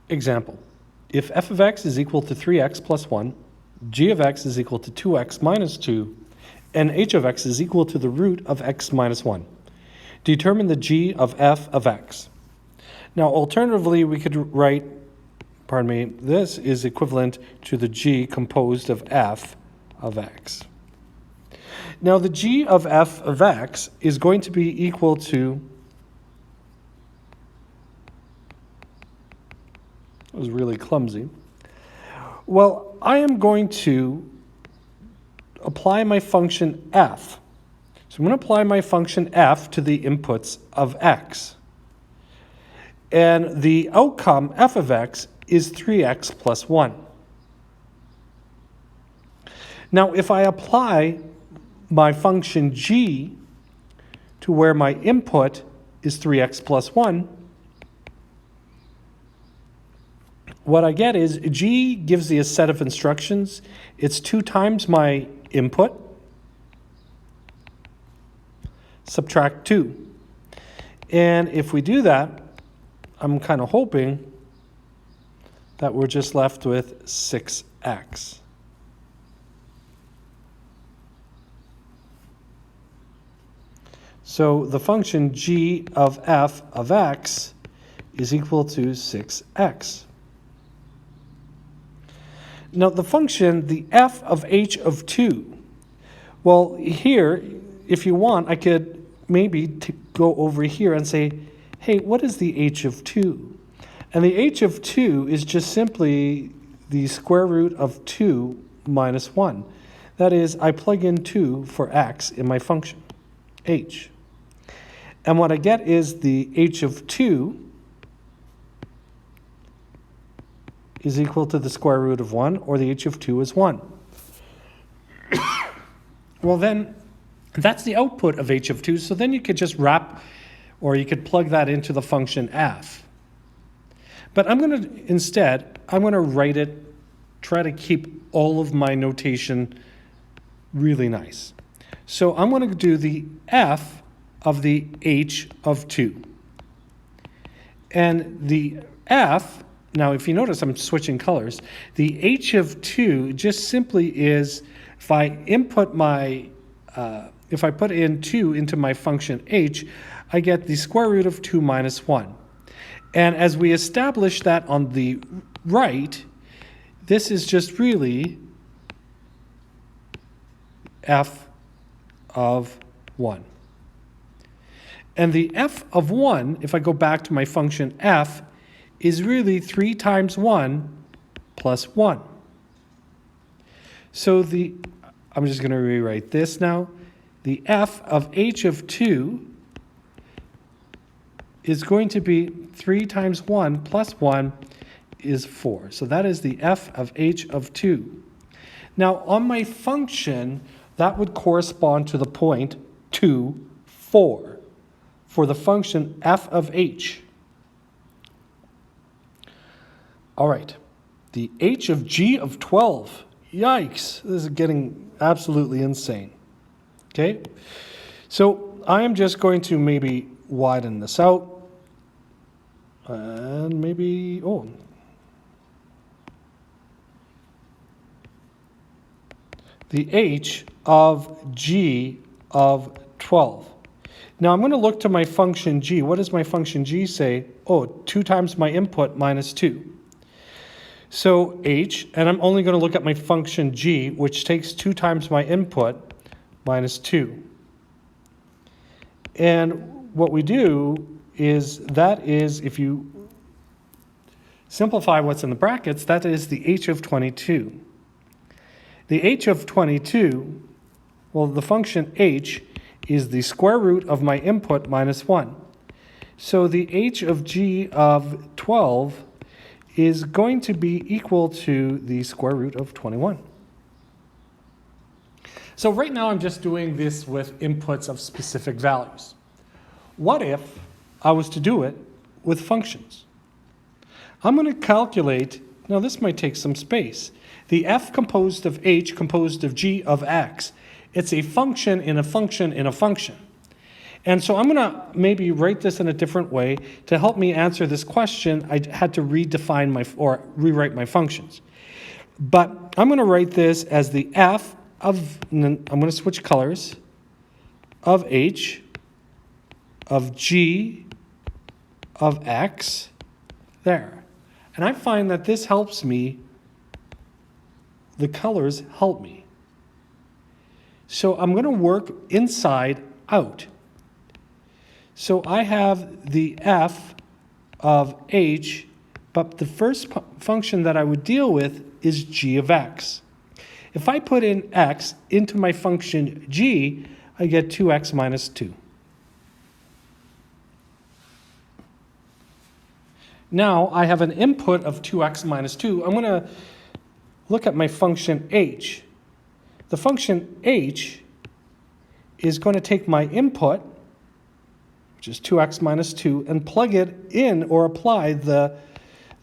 Example, if f of x is equal to 3x plus 1, g of x is equal to 2x minus 2, and h of x is equal to the root of x minus 1. Determine the g of f of x. Now, alternatively, we could write, this is equivalent to the g composed of f of x. Now, the g of f of x is going to be equal to, it was really clumsy. Well, I am going to apply my function f. So I'm going to apply my function f to the inputs of x. And the outcome, f of x, is 3x plus 1. Now, if I apply my function g to where my input is 3x plus 1, what I get is g gives me a set of instructions. It's 2 times my input, subtract 2. And if we do that, I'm kind of hoping that we're just left with 6x. So the function g of f of x is equal to 6x. Now the function, the f of h of 2, well, here, if you want, I could maybe go over here and say, hey, what is the h of 2? And the h of 2 is just simply the square root of 2 minus 1. That is, I plug in 2 for x in my function, h. And what I get is the h of 2 is equal to the square root of 1, or the h of 2 is 1. Well, then, that's the output of h of 2, so then you could just wrap, or you could plug that into the function f. But I'm going to write it, try to keep all of my notation really nice. So I'm going to do the f of the h of 2. And the f, now if you notice I'm switching colors, the h of 2 just simply is, if I input my, if I put in 2 into my function h, I get the square root of 2 minus 1. And as we establish that on the right, this is just really f of 1. And the f of 1, if I go back to my function f, is really 3 times 1 plus 1. So I'm just going to rewrite this now. The f of h of 2 is going to be 3 times 1 plus 1 is 4. So that is the f of h of 2. Now, on my function, that would correspond to the point 2, 4 for the function f of h. All right, the h of g of 12. Yikes, this is getting absolutely insane. Okay, so I am just going to maybe widen this out. And maybe, the h of g of 12. Now I'm going to look to my function g. What does my function g say? 2 times my input minus 2. So h, and I'm only going to look at my function g, which takes 2 times my input minus 2. And what we do is, if you simplify what's in the brackets, that is the h of 22. The h of 22, well, the function h is the square root of my input minus 1. So the h of g of 12 is going to be equal to the square root of 21. So right now I'm just doing this with inputs of specific values. What if I was to do it with functions? I'm going to calculate, now this might take some space, the f composed of h composed of g of x. It's a function in a function in a function. And so I'm going to maybe write this in a different way. To help me answer this question, I had to or rewrite my functions. But I'm going to write this as the f of, I'm going to switch colors, of h, of g, of x, there. And I find that this helps me, the colors help me. So I'm going to work inside out. So I have the f of h, but the first function that I would deal with is g of x. If I put in x into my function g, I get 2x minus 2. Now I have an input of 2x minus 2. I'm going to look at my function h. The function h is going to take my input, which is 2x minus 2, and plug it in or apply the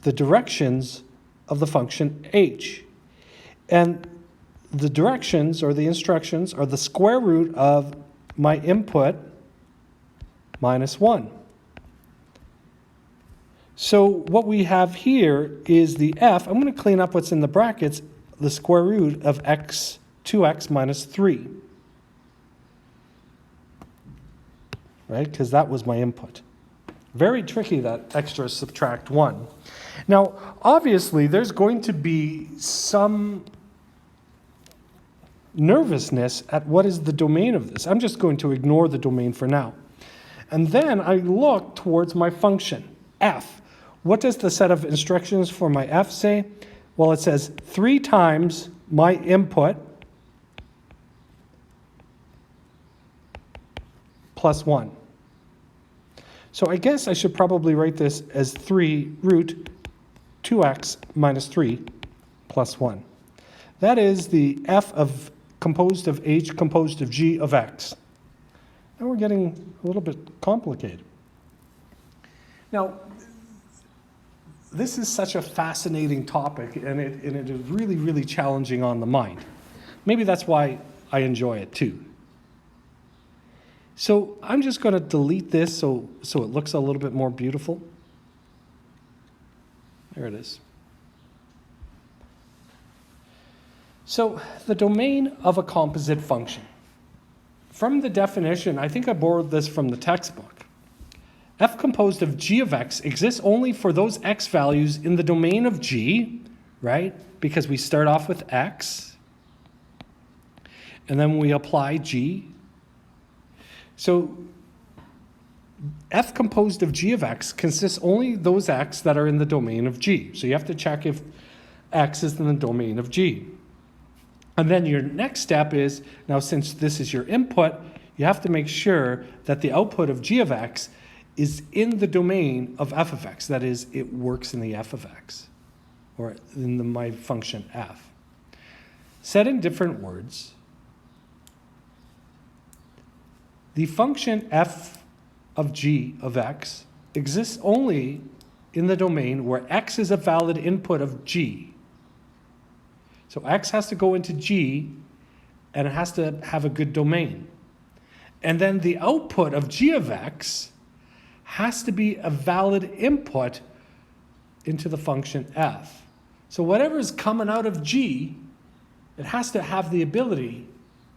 directions of the function h. And the directions or the instructions are the square root of my input minus 1. So what we have here is the f. I'm going to clean up what's in the brackets, the square root of 2x minus 3. Right? Because that was my input. Very tricky, that extra subtract 1. Now, obviously, there's going to be some nervousness at what is the domain of this. I'm just going to ignore the domain for now. And then I look towards my function, f. What does the set of instructions for my f say? Well, it says 3 times my input plus 1. So I guess I should probably write this as 3 root 2x minus 3 plus 1. That is the f of composed of h composed of g of x. Now we're getting a little bit complicated. Now, this is such a fascinating topic, and it is really, really challenging on the mind. Maybe that's why I enjoy it too. So I'm just going to delete this so it looks a little bit more beautiful. There it is. So the domain of a composite function. From the definition, I think I borrowed this from the textbook. F composed of g of x exists only for those x values in the domain of g, right? Because we start off with x, and then we apply g. So f composed of g of x consists only those x that are in the domain of g. So you have to check if x is in the domain of g. And then your next step is, now since this is your input, you have to make sure that the output of g of x is in the domain of f of x. That is, it works in the f of x, or in my function f. Said in different words, the function f of g of x exists only in the domain where x is a valid input of g. So x has to go into g, and it has to have a good domain. And then the output of g of x has to be a valid input into the function f. So whatever is coming out of g, it has to have the ability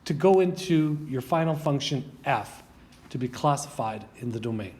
to go into your final function f to be classified in the domain.